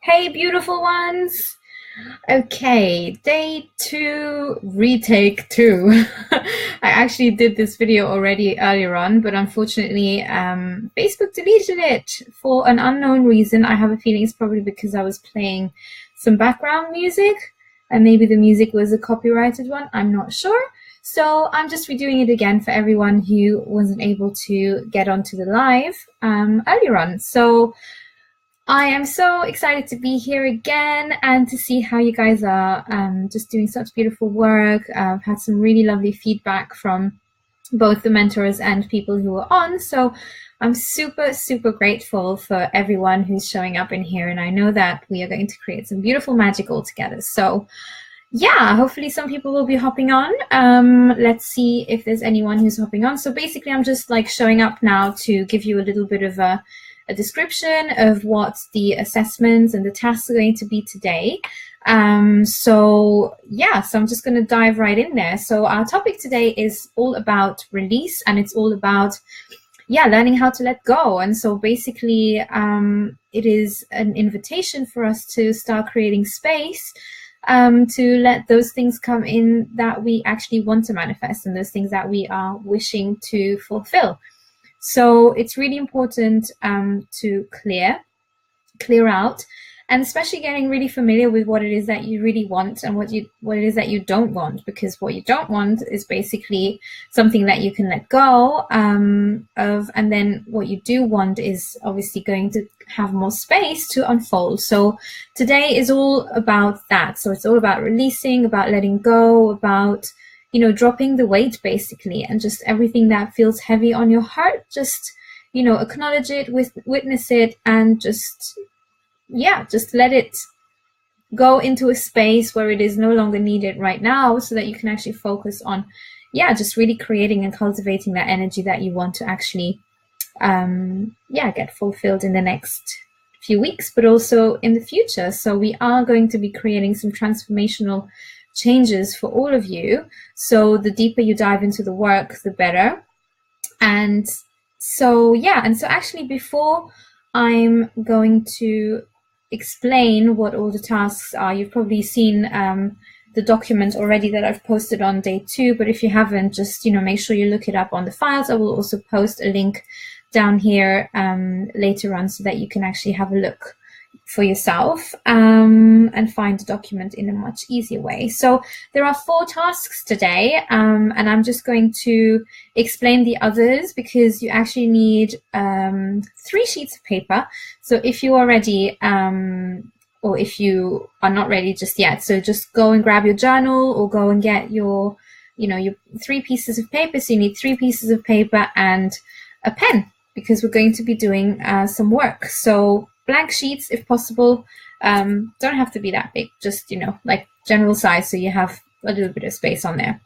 Hey, beautiful ones. Okay, day 2, retake 2. I actually did this video already earlier on, but unfortunately, Facebook deleted it for an unknown reason. I have a feeling it's probably because I was playing some background music, and maybe the music was a copyrighted one. I'm not sure. So I'm just redoing it again for everyone who wasn't able to get onto the live earlier on. So I am so excited to be here again and to see how you guys are just doing such beautiful work. I've had some really lovely feedback from both the mentors and people who are on. So I'm super, super grateful for everyone who's showing up in here. And I know that we are going to create some beautiful magic all together. So yeah, hopefully some people will be hopping on. Let's see if there's anyone who's hopping on. So basically I'm just like showing up now to give you a little bit of a description of what the assessments and the tasks are going to be today. So I'm just going to dive right in there. So our topic today is all about release, and it's all about learning how to let go. And so basically it is an invitation for us to start creating space to let those things come in that we actually want to manifest, and those things that we are wishing to fulfill. So it's really important to clear out, and especially getting really familiar with what it is that you really want and what it is that you don't want, because what you don't want is basically something that you can let go of, and then what you do want is obviously going to have more space to unfold. So today is all about that. So it's all about releasing, about letting go, about dropping the weight basically, and just everything that feels heavy on your heart, just, acknowledge it, witness it, and just let it go into a space where it is no longer needed right now, so that you can actually focus on, just really creating and cultivating that energy that you want to actually, get fulfilled in the next few weeks, but also in the future. So we are going to be creating some transformational changes for all of you. So the deeper you dive into the work, the better. And so actually, before I'm going to explain what all the tasks are, you've probably seen the document already that I've posted on day 2, but if you haven't, just make sure you look it up on the files. I will also post a link down here later on, so that you can actually have a look for yourself and find the document in a much easier way. So there are 4 tasks today, and I'm just going to explain the others, because you actually need 3 sheets of paper. So if you are ready, or if you are not ready just yet, so just go and grab your journal, or go and get your 3 pieces of paper. So you need 3 pieces of paper and a pen, because we're going to be doing some work. So blank sheets, if possible. Don't have to be that big, just like general size, so you have a little bit of space on there.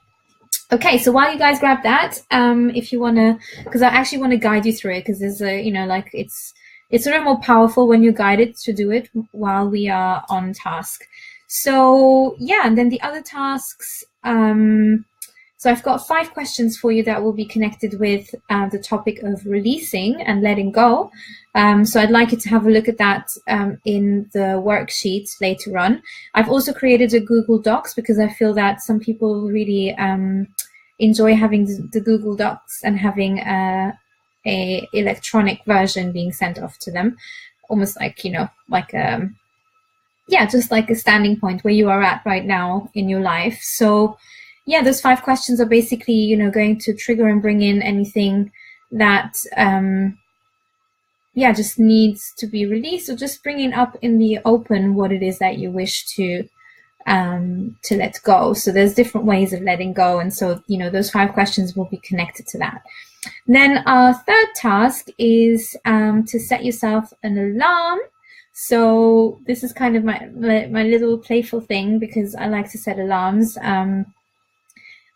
Okay, so while you guys grab that, if you want to, because I actually want to guide you through it, because there's a it's sort of more powerful when you're guided to do it while we are on task. So and then the other tasks, so I've got 5 questions for you that will be connected with the topic of releasing and letting go. So I'd like you to have a look at that in the worksheet later on. I've also created a Google Docs, because I feel that some people really enjoy having the Google Docs and having a electronic version being sent off to them, almost like, just like a standing point where you are at right now in your life. So those 5 questions are basically, going to trigger and bring in anything that, just needs to be released, or just bringing up in the open what it is that you wish to let go. So there's different ways of letting go. And so, those 5 questions will be connected to that. Then our third task is to set yourself an alarm. So this is kind of my little playful thing, because I like to set alarms.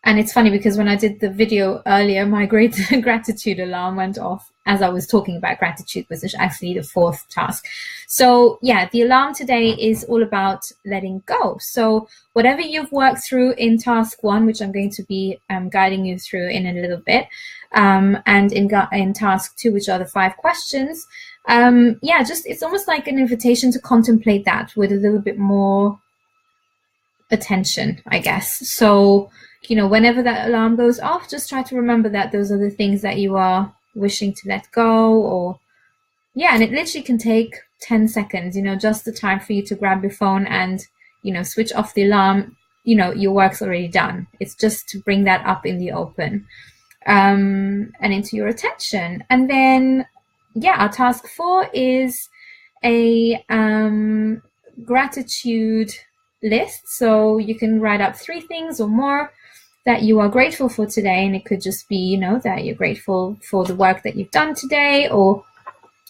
And it's funny, because when I did the video earlier, my great gratitude alarm went off as I was talking about gratitude, was actually the fourth task. So yeah, the alarm today is all about letting go. So whatever you've worked through in task 1, which I'm going to be guiding you through in a little bit, and in task 2, which are the 5 questions, yeah, just it's almost like an invitation to contemplate that with a little bit more attention, I guess. So, you know, whenever that alarm goes off, just try to remember that those are the things that you are wishing to let go. Or yeah, and it literally can take 10 seconds, you know, just the time for you to grab your phone and, you know, switch off the alarm. You know, your work's already done. It's just to bring that up in the open, and into your attention. And then yeah, our task 4 is a gratitude list. So you can write up 3 things or more that you are grateful for today, and it could just be, you know, that you're grateful for the work that you've done today, or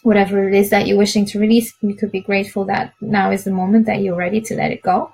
whatever it is that you're wishing to release. You could be grateful that now is the moment that you're ready to let it go.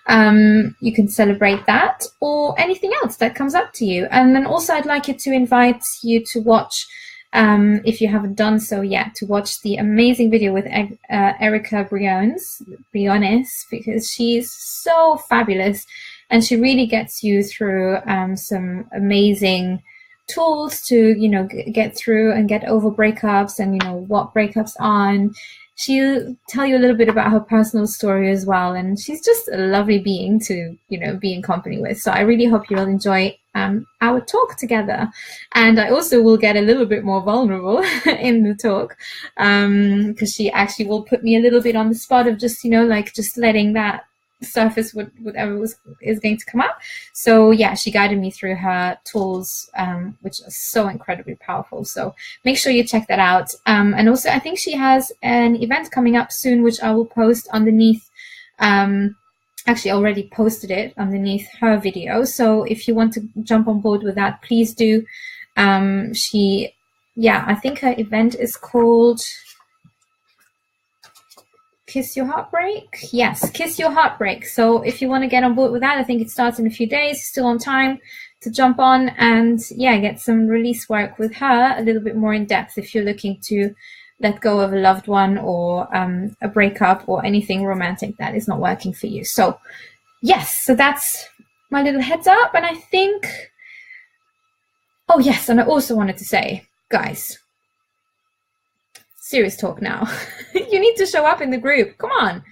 You can celebrate that, or anything else that comes up to you. And then also I'd like to invite you to watch, if you haven't done so yet, to watch the amazing video with Erica Briones, because she's so fabulous. And she really gets you through some amazing tools to, you know, get through and get over breakups, and, you know, what breakups are. And she'll tell you a little bit about her personal story as well. And she's just a lovely being to, you know, be in company with. So I really hope you'll enjoy our talk together. And I also will get a little bit more vulnerable in the talk, because she actually will put me a little bit on the spot of just, you know, like just letting that surface whatever is going to come up. So yeah, she guided me through her tools, which are so incredibly powerful. So make sure you check that out. And also I think she has an event coming up soon, which I will post underneath. Actually already posted it underneath her video. So if you want to jump on board with that, please do. I think her event is called Kiss Your Heartbreak. Yes, Kiss Your Heartbreak. So if you want to get on board with that, I think it starts in a few days, still on time to jump on and yeah, get some release work with her a little bit more in depth if you're looking to let go of a loved one, or a breakup, or anything romantic that is not working for you. So yes, so that's my little heads up. And I think, oh yes, and I also wanted to say, guys, serious talk now. You need to show up in the group. Come on.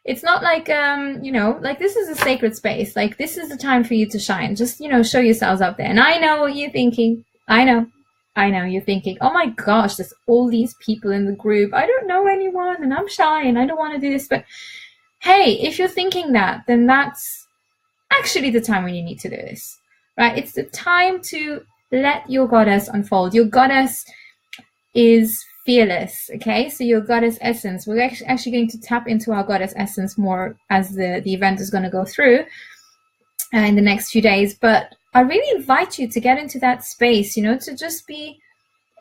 It's not like, you know, like this is a sacred space. Like this is the time for you to shine. Just, you know, show yourselves up there. And I know what you're thinking. I know you're thinking, oh my gosh, there's all these people in the group. I don't know anyone and I'm shy and I don't want to do this. But hey, if you're thinking that, then that's actually the time when you need to do this, right? It's the time to let your goddess unfold. Your goddess is fearless, okay? So your goddess essence, we're actually going to tap into our goddess essence more as the event is going to go through in the next few days. But I really invite you to get into that space, you know, to just be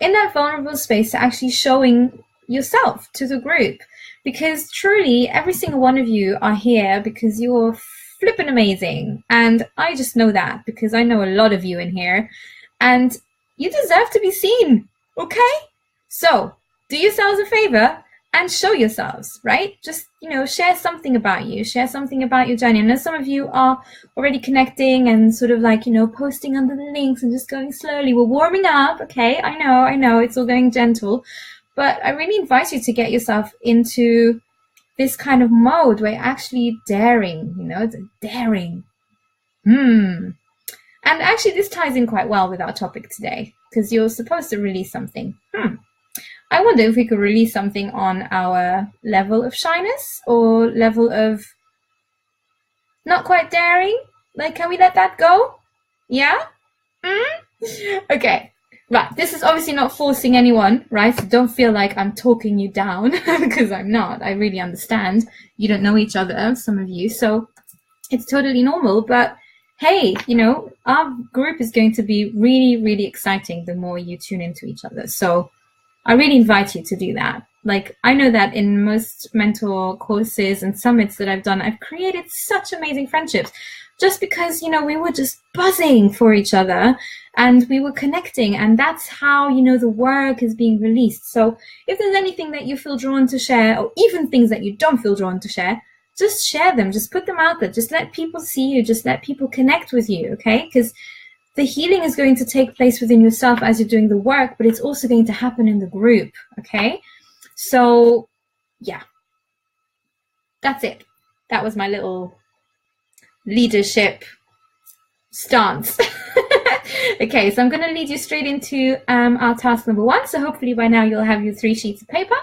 in that vulnerable space, to actually showing yourself to the group. Because truly, every single one of you are here because you're flipping amazing. And I just know that because I know a lot of you in here. And you deserve to be seen, okay? So do yourselves a favor and show yourselves, right? Just, you know, share something about you, share something about your journey. I know some of you are already connecting and sort of like, you know, posting under the links and just going slowly. We're warming up, okay? I know, it's all going gentle. But I really invite you to get yourself into this kind of mode where you're actually daring, you know, daring. And actually this ties in quite well with our topic today because you're supposed to release something. I wonder if we could release something on our level of shyness or level of not quite daring. Like, can we let that go? Yeah? Okay. Right. This is obviously not forcing anyone, right? So don't feel like I'm talking you down because I'm not. I really understand. You don't know each other, some of you. So it's totally normal. But hey, you know, our group is going to be really, really exciting the more you tune into each other. So I really invite you to do that. Like, I know that in most mentor courses and summits that I've done, I've created such amazing friendships just because, you know, we were just buzzing for each other and we were connecting, and that's how, you know, the work is being released. So if there's anything that you feel drawn to share, or even things that you don't feel drawn to share, just share them, just put them out there, just let people see you, just let people connect with you, okay? Because the healing is going to take place within yourself as you're doing the work, but it's also going to happen in the group, okay? So yeah, that's it. That was my little leadership stance. Okay, so I'm going to lead you straight into our task number 1. So hopefully by now you'll have your 3 sheets of paper.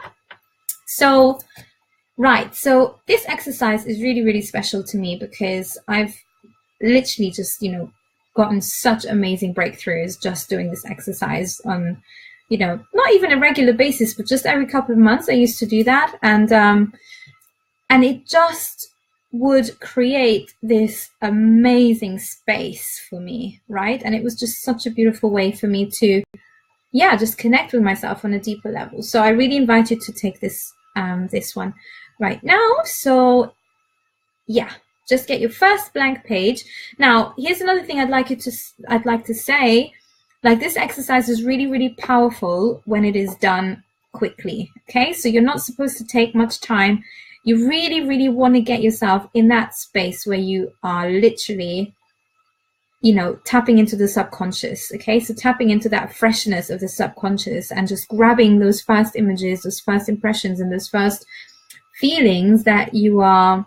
So, right, so this exercise is really, really special to me because I've literally just, you know, gotten such amazing breakthroughs just doing this exercise on, you know, not even a regular basis, but just every couple of months I used to do that. And it just would create this amazing space for me, right? And it was just such a beautiful way for me to, yeah, just connect with myself on a deeper level. So I really invite you to take this this one right now. So yeah, just get your first blank page. Now, here's another thing I'd like to say, like this exercise is really, really powerful when it is done quickly, okay? So you're not supposed to take much time. You really, really want to get yourself in that space where you are literally, you know, tapping into the subconscious, okay? So tapping into that freshness of the subconscious and just grabbing those first images, those first impressions, and those first feelings that you are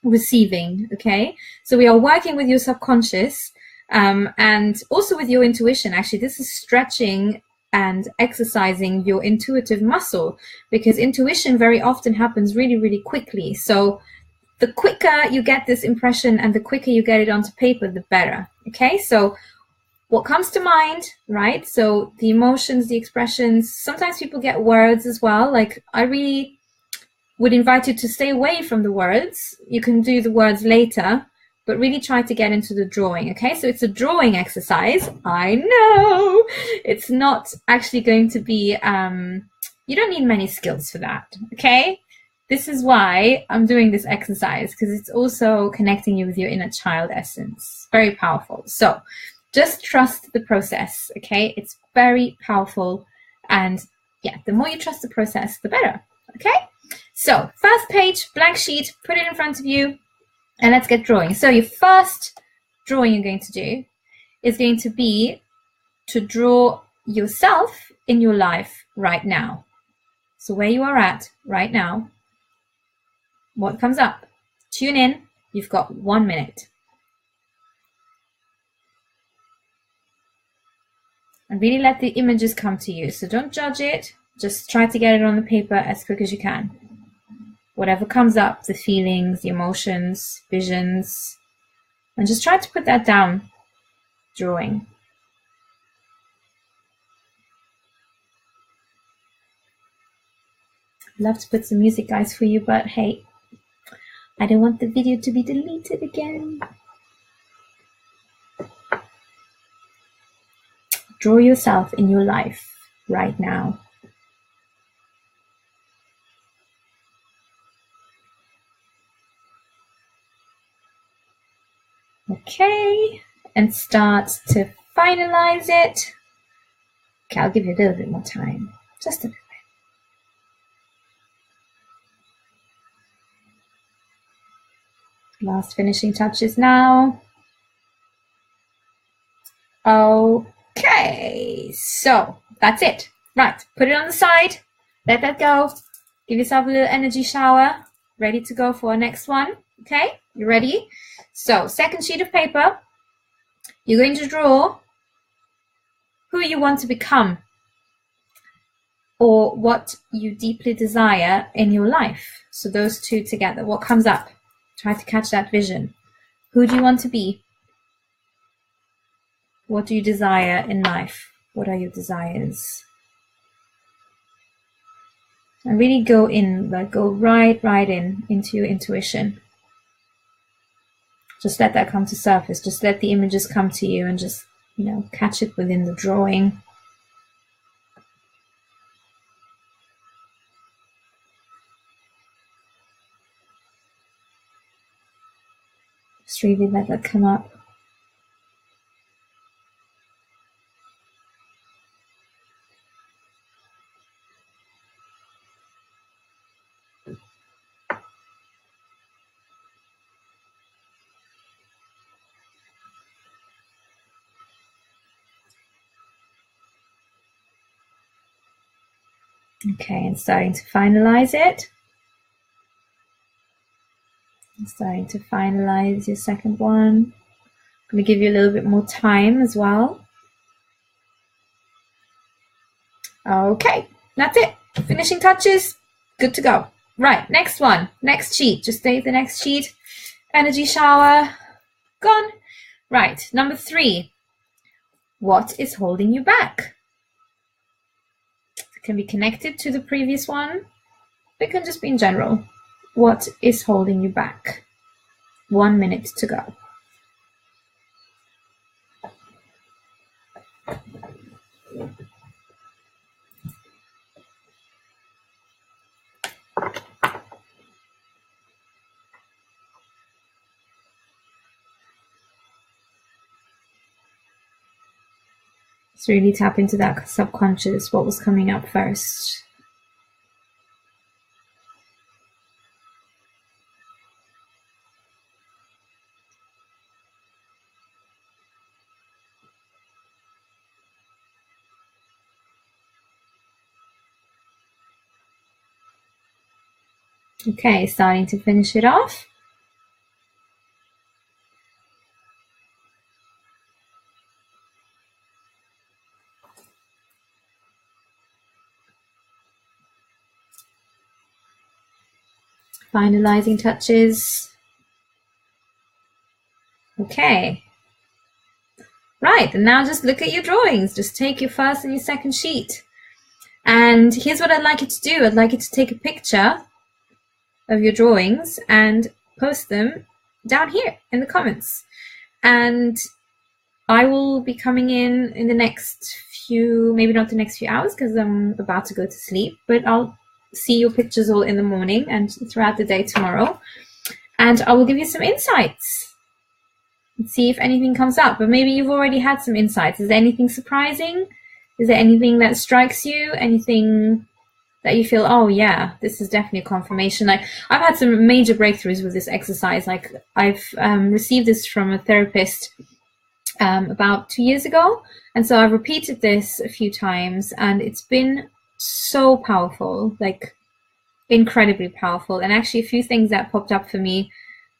receiving, okay? So we are working with your subconscious and also with your intuition. Actually, this is stretching and exercising your intuitive muscle, because intuition very often happens really, really quickly. So the quicker you get this impression and the quicker you get it onto paper, the better, okay? So what comes to mind, right? So the emotions, the expressions, sometimes people get words as well. Like, I really would invite you to stay away from the words. You can do the words later, but really try to get into the drawing, okay? So it's a drawing exercise. I know it's not actually going to be, you don't need many skills for that, okay? This is why I'm doing this exercise, because it's also connecting you with your inner child essence. Very powerful. So just trust the process, okay? It's very powerful. And yeah, the more you trust the process, the better, okay? So first page, blank sheet, put it in front of you, and let's get drawing. So your first drawing you're going to do is going to be to draw yourself in your life right now. So where you are at right now, what comes up? Tune in. You've got 1 minute. And really let the images come to you. So don't judge it. Just try to get it on the paper as quick as you can. Whatever comes up, the feelings, the emotions, visions, and just try to put that down, drawing. I'd love to put some music, guys, for you, but hey, I don't want the video to be deleted again. Draw yourself in your life right now. Okay, and start to finalize it. Okay, I'll give you a little bit more time, just a bit. Last finishing touches now. Okay, so that's it. Right, put it on the side, let that go, give yourself a little energy shower, ready to go for our next one. Okay, you ready? So second sheet of paper, you're going to draw who you want to become or what you deeply desire in your life. So those two together, what comes up? Try to catch that vision. Who do you want to be? What do you desire in life? What are your desires? And really go in, like go right into your intuition. Just let that come to surface. Just let the images come to you and just, you know, catch it within the drawing. Just really let that come up. Okay, and starting to finalize it. Starting to finalize your second one. I'm going to give you a little bit more time as well. Okay, that's it. Finishing touches, good to go. Right, next one, next sheet. Just stay at the next sheet. Energy shower, gone. Right, number 3. What is holding you back? It can be connected to the previous one. It can just be in general. What is holding you back? 1 minute to go. Let's really tap into that subconscious, what was coming up first. Okay, starting to finish it off. Finalizing touches. Okay. Right, and now just look at your drawings. Just take your first and your second sheet. And here's what I'd like you to do. I'd like you to take a picture of your drawings and post them down here in the comments. And I will be coming in the next few, maybe not the next few hours because I'm about to go to sleep, but I'll see your pictures all in the morning and throughout the day tomorrow. And I will give you some insights and see if anything comes up. But maybe you've already had some insights. Is there anything surprising? Is there anything that strikes you? Anything that you feel, oh yeah, this is definitely a confirmation? Like, I've had some major breakthroughs with this exercise. Like, I've received this from a therapist about 2 years ago, and so I've repeated this a few times, and it's been so powerful, like incredibly powerful. And actually a few things that popped up for me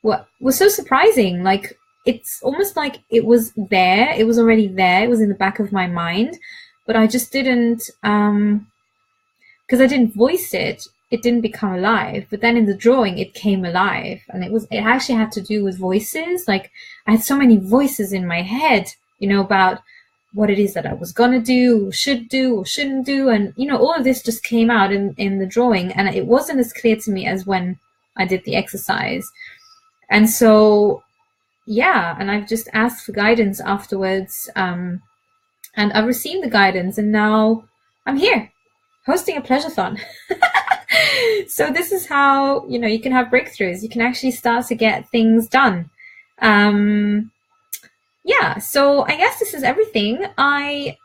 were so surprising. Like, it's almost like it was there, it was already there, it was in the back of my mind, but I just didn't because I didn't voice it, it didn't become alive. But then in the drawing it came alive, and it actually had to do with voices. Like, I had so many voices in my head, you know, about what it is that I was gonna do, or should do, or shouldn't do, and you know, all of this just came out in the drawing, and it wasn't as clear to me as when I did the exercise. And so yeah, and I've just asked for guidance afterwards, and I've received the guidance, and now I'm here hosting a pleasure-thon. So this is how, you know, you can have breakthroughs. You can actually start to get things done. Yeah, so I guess this is everything. I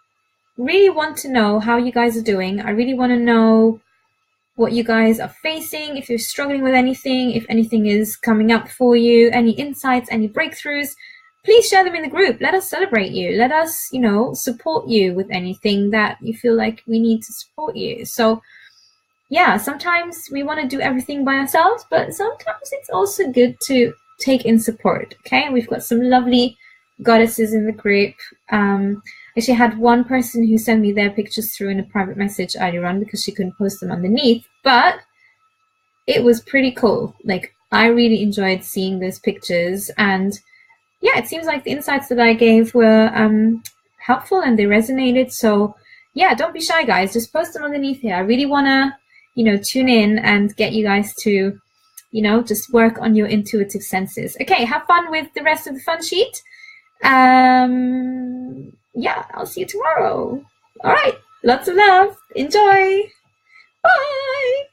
really want to know how you guys are doing. I really want to know what you guys are facing, if you're struggling with anything, if anything is coming up for you, any insights, any breakthroughs. Please share them in the group. Let us celebrate you. Let us, you know, support you with anything that you feel like we need to support you. So yeah, sometimes we want to do everything by ourselves, but sometimes it's also good to take in support. Okay, we've got some lovely goddesses in the group. Actually had one person who sent me their pictures through in a private message earlier on because she couldn't post them underneath, but it was pretty cool. Like, I really enjoyed seeing those pictures, and yeah, it seems like the insights that I gave were helpful and they resonated. So yeah, don't be shy, guys. Just post them underneath here. I really want to, you know, tune in and get you guys to, you know, just work on your intuitive senses. Okay, have fun with the rest of the fun sheet. Yeah, I'll see you tomorrow. All right, lots of love. Enjoy. Bye.